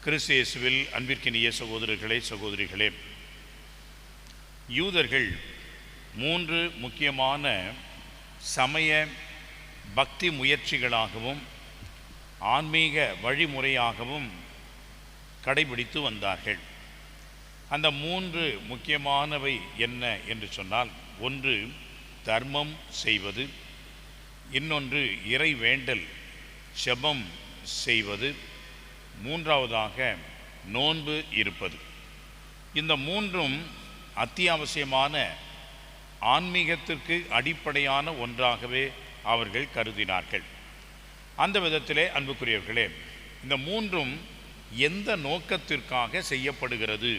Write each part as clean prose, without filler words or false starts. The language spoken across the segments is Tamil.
கிறிஸ்து இயேசுவில் அன்பிற்கினிய சகோதரர்களே, சகோதரிகளே, யூதர்கள் 3 முக்கியமான சமய பக்தி முயற்சிகளாகவும் ஆன்மீக வழிமுறையாகவும் கடைபிடித்து வந்தார்கள். அந்த 3 முக்கியமானவை என்ன என்று சொன்னால், ஒன்று தர்மம் செய்வது, இன்னொன்று இறை வேண்டல் செபம் செய்வது, மூன்றாவதாக நோன்பு இருப்பது. இந்த 3ம் அத்தியாவசியமான ஆன்மீகத்திற்கு அடிப்படையான ஒன்றாகவே அவர்கள் கருதினார்கள். அந்த விதத்திலே அன்புக்குரியவர்களே, இந்த 3ம் எந்த நோக்கத்திற்காக செய்யப்படுகிறது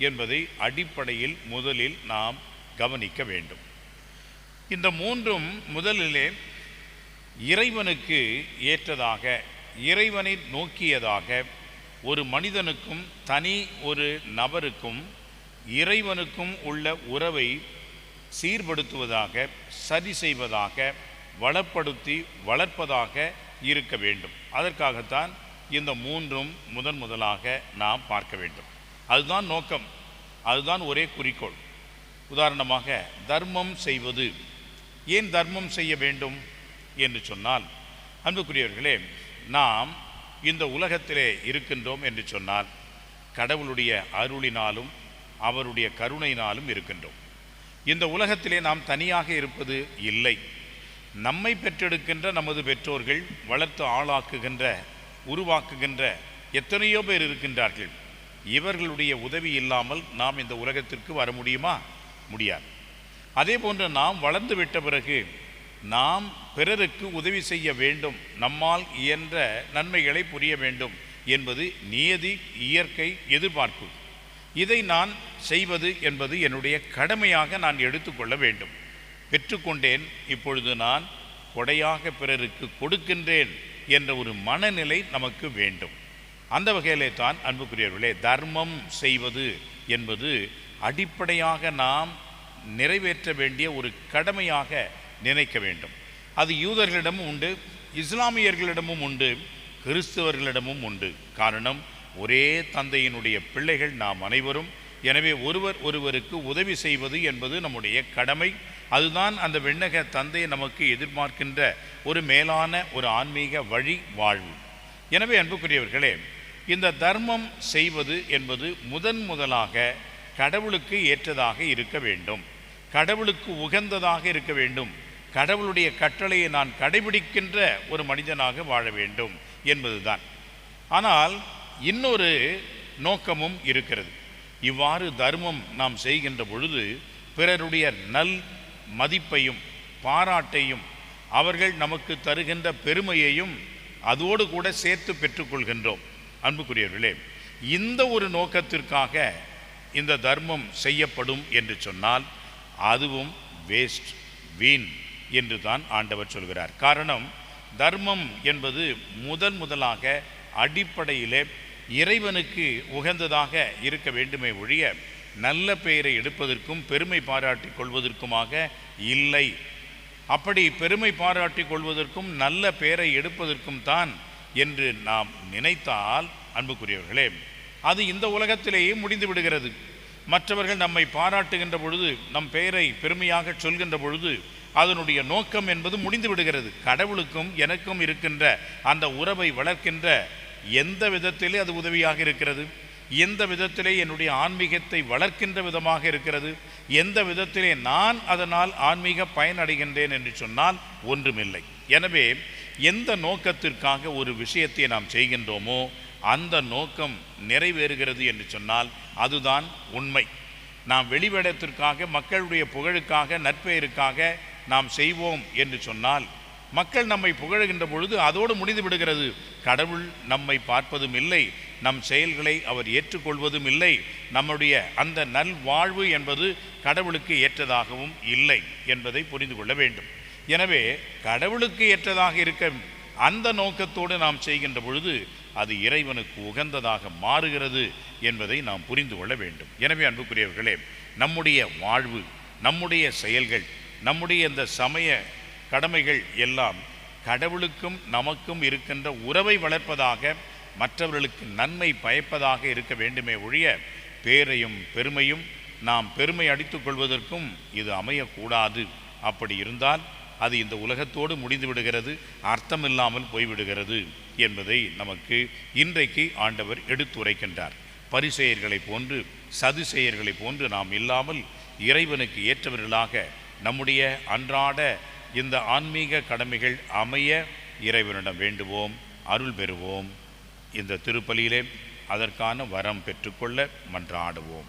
என்பதை அடிப்படையில் முதலில் நாம் கவனிக்க வேண்டும். இந்த 3ம் முதலிலே இறைவனுக்கு ஏற்றதாக, இறைவனை நோக்கியதாக, ஒரு மனிதனுக்கும் தனி ஒரு நபருக்கும் இறைவனுக்கும் உள்ள உறவை சீர்படுத்துவதாக, சரி செய்வதாக, வளப்படுத்தி வளர்ப்பதாக இருக்க வேண்டும். அதற்காகத்தான் இந்த 3ம் முதலாக நாம் பார்க்க வேண்டும். அதுதான் நோக்கம், அதுதான் ஒரே குறிக்கோள். உதாரணமாக தர்மம் செய்வது. ஏன் தர்மம் செய்ய வேண்டும் என்று சொன்னால், அன்புக்குரியவர்களே, நாம் இந்த உலகத்திலே இருக்கின்றோம் என்று சொன்னால் கடவுளுடைய அருளினாலும் அவருடைய கருணையினாலும் இருக்கின்றோம். இந்த உலகத்திலே நாம் தனியாக இருப்பது இல்லை. நம்மை பெற்றெடுக்கின்ற நமது பெற்றோர்கள் வளர்த்து ஆளாக்குகின்ற, உருவாக்குகின்ற எத்தனையோ பேர் இருக்கின்றார்கள். இவர்களுடைய உதவி இல்லாமல் நாம் இந்த உலகத்திற்கு வர முடியுமா? முடியாது. அதே போன்று நாம் வளர்ந்து விட்ட பிறகு நாம் பிறருக்கு உதவி செய்ய வேண்டும், நம்மால் இயன்ற நன்மைகளை புரிய வேண்டும் என்பது நியதி, இயற்கை எதிர்பார்ப்பு. இதை நான் செய்வது என்பது என்னுடைய கடமையாக நான் எடுத்துக்கொள்ள வேண்டும். பெற்றுக்கொண்டேன், இப்பொழுது நான் கொடையாக பிறருக்கு கொடுக்கின்றேன் என்ற ஒரு மனநிலை நமக்கு வேண்டும். அந்த வகையிலே தான் அன்புக்குரியவர்களே, தர்மம் செய்வது என்பது அடிப்படையாக நாம் நிறைவேற்ற வேண்டிய ஒரு கடமையாக நினைக்க வேண்டும். அது யூதர்களிடமும் உண்டு, இஸ்லாமியர்களிடமும் உண்டு, கிறிஸ்தவர்களிடமும் உண்டு. காரணம், ஒரே தந்தையினுடைய பிள்ளைகள் நாம் அனைவரும். எனவே ஒருவர் ஒருவருக்கு உதவி செய்வது என்பது நம்முடைய கடமை. அதுதான் அந்த விண்ணக தந்தை நமக்கு எதிர்பார்க்கின்ற ஒரு மேலான ஒரு ஆன்மீக வழி வாழ்வு. எனவே அன்புக்குரியவர்களே, இந்த தர்மம் செய்வது என்பது முதலாக கடவுளுக்கு ஏற்றதாக இருக்க வேண்டும், கடவுளுக்கு உகந்ததாக இருக்க வேண்டும், கடவுளுடைய கட்டளையை நான் கடைபிடிக்கின்ற ஒரு மனிதனாக வாழ வேண்டும் என்பதுதான். ஆனால் இன்னொரு நோக்கமும் இருக்கிறது. இவ்வாறு தர்மம் நாம் செய்கின்ற பொழுது பிறருடைய நல் மதிப்பையும் பாராட்டையும் அவர்கள் நமக்கு தருகின்ற பெருமையையும் அதோடு கூட சேர்த்து பெற்றுக்கொள்கின்றோம். அன்புக்குரியவர்களே, இந்த ஒரு நோக்கத்திற்காக இந்த தர்மம் செய்யப்படும் என்று சொன்னால் அதுவும் வேஸ்ட், வீண் என்று தான் ஆண்டவர் சொல்கிறார். காரணம், தர்மம் என்பது முதலாக அடிப்படையிலே இறைவனுக்கு உகந்ததாக இருக்க வேண்டுமே ஒழிய நல்ல பெயரை எடுப்பதற்கும் பெருமை பாராட்டி கொள்வதற்குமாக இல்லை. அப்படி பெருமை பாராட்டி கொள்வதற்கும் நல்ல பெயரை எடுப்பதற்கும் தான் என்று நாம் நினைத்தால் அன்புக்குரியவர்களே, அது இந்த உலகத்திலேயே முடிந்து விடுகிறது. மற்றவர்கள் நம்மை பாராட்டுகின்ற பொழுது, நம் பெயரை பெருமையாக சொல்கின்ற பொழுது அதனுடைய நோக்கம் என்பது முடிந்து விடுகிறது. கடவுளுக்கும் எனக்கும் இருக்கின்ற அந்த உறவை வளர்க்கின்ற எந்த விதத்திலே அது உதவியாக இருக்கிறது? எந்த விதத்திலே என்னுடைய ஆன்மீகத்தை வளர்க்கின்ற விதமாக இருக்கிறது? எந்த விதத்திலே நான் அதனால் ஆன்மீக பயனடைகின்றேன் என்று சொன்னால் ஒன்றுமில்லை. எனவே எந்த நோக்கத்திற்காக ஒரு விஷயத்தை நாம் செய்கின்றோமோ அந்த நோக்கம் நிறைவேறுகிறது என்று சொன்னால் அதுதான் உண்மை. நாம் வெளிவேடத்திற்காக, மக்களுடைய புகழுக்காக, நற்பெயருக்காக நாம் செய்வோம் என்று சொன்னால் மக்கள் நம்மை புகழுகின்ற பொழுது அதோடு முடிந்து விடுகிறது. கடவுள் நம்மை பார்ப்பதும் இல்லை, நம் செயல்களை அவர் ஏற்றுக்கொள்வதும் இல்லை. நம்முடைய அந்த நல்வாழ்வு என்பது கடவுளுக்கு ஏற்றதாகவும் இல்லை என்பதை புரிந்து கொள்ள வேண்டும். எனவே கடவுளுக்கு ஏற்றதாக இருக்க அந்த நோக்கத்தோடு நாம் செய்கின்ற பொழுது அது இறைவனுக்கு உகந்ததாக மாறுகிறது என்பதை நாம் புரிந்து கொள்ள வேண்டும். எனவே அன்புக்குரியவர்களே, நம்முடைய வாழ்வு, நம்முடைய செயல்கள், நம்முடைய இந்த சமய கடமைகள் எல்லாம் கடவுளுக்கும் நமக்கும் இருக்கின்ற உறவை வளர்ப்பதாக, மற்றவர்களுக்கு நன்மை பயப்பதாக இருக்க வேண்டுமே ஒழிய பேரையும் பெருமையும் நாம் பெருமை அடித்துக் கொள்வதற்கும் இது அமையக்கூடாது. அப்படி இருந்தால் அது இந்த உலகத்தோடு முடிந்து விடுகிறது, அர்த்தமில்லாமல் போய்விடுகிறது என்பதை நமக்கு இன்றைக்கு ஆண்டவர் எடுத்துரைக்கின்றார். பரிசேயர்களைப் போன்று சதுசேயர்களைப் போன்று நாம் இல்லாமல் இறைவனுக்கு ஏற்றவர்களாக நம்முடைய அன்றாட இந்த ஆன்மீக கடமைகள் அமைய இறைவனிடம் வேண்டுவோம், அருள் பெறுவோம். இந்த திருப்பலியிலே அதற்கான வரம் பெற்றுக்கொள்ள மன்றாடுவோம்.